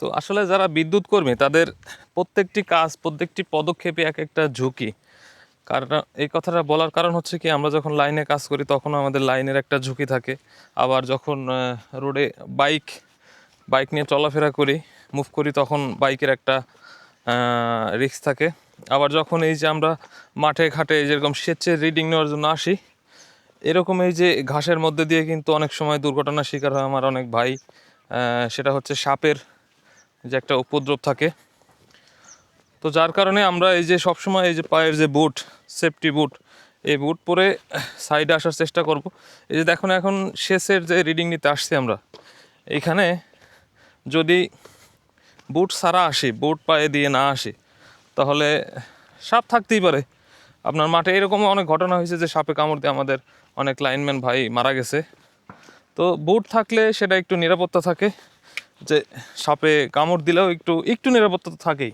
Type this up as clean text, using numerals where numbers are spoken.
তো আসলে যারা বিদ্যুৎ কর্মী তাদের প্রত্যেকটি কাজ, প্রত্যেকটি পদক্ষেপে এক একটা ঝুঁকি। কারণ এই কথাটা বলার কারণ হচ্ছে কি, আমরা যখন লাইনে কাজ করি তখন আমাদের লাইনের একটা ঝুঁকি থাকে। আবার যখন রোডে বাইক নিয়ে চলাফেরা করি, মুভ করি, তখন বাইকের একটা রিস্ক থাকে। আবার যখন এই যে আমরা মাঠে ঘাটে যেরকম সেচের রিডিং নেওয়ার জন্য আসি, এরকম এই যে ঘাসের মধ্যে দিয়ে কিন্তু অনেক সময় দুর্ঘটনার শিকার হয় আমার অনেক ভাই। সেটা হচ্ছে সাপের যে একটা উপদ্রব থাকে। তো যার কারণে আমরা এই যে সবসময় এই যে পায়ের যে বুট, সেফটি বুট, এই বুট পরে সাইডে আসার চেষ্টা করব। এই যে দেখুন, এখন সেচের যে রিডিং নিতে আসছি আমরা, এইখানে যদি বুট ছাড়া আসি, বুট পায়ে দিয়ে না আসি, তাহলে সাপ থাকতেই পারে আপনার মাঠে। এরকমও অনেক ঘটনা হয়েছে যে সাপে কামড় দিয়ে আমাদের অনেক লাইনম্যান ভাই মারা গেছে। তো বুট থাকলে সেটা একটু নিরাপত্তা থাকে, যে সাপে কামড় দিলেও একটু নিরাপত্তা তো থাকেই।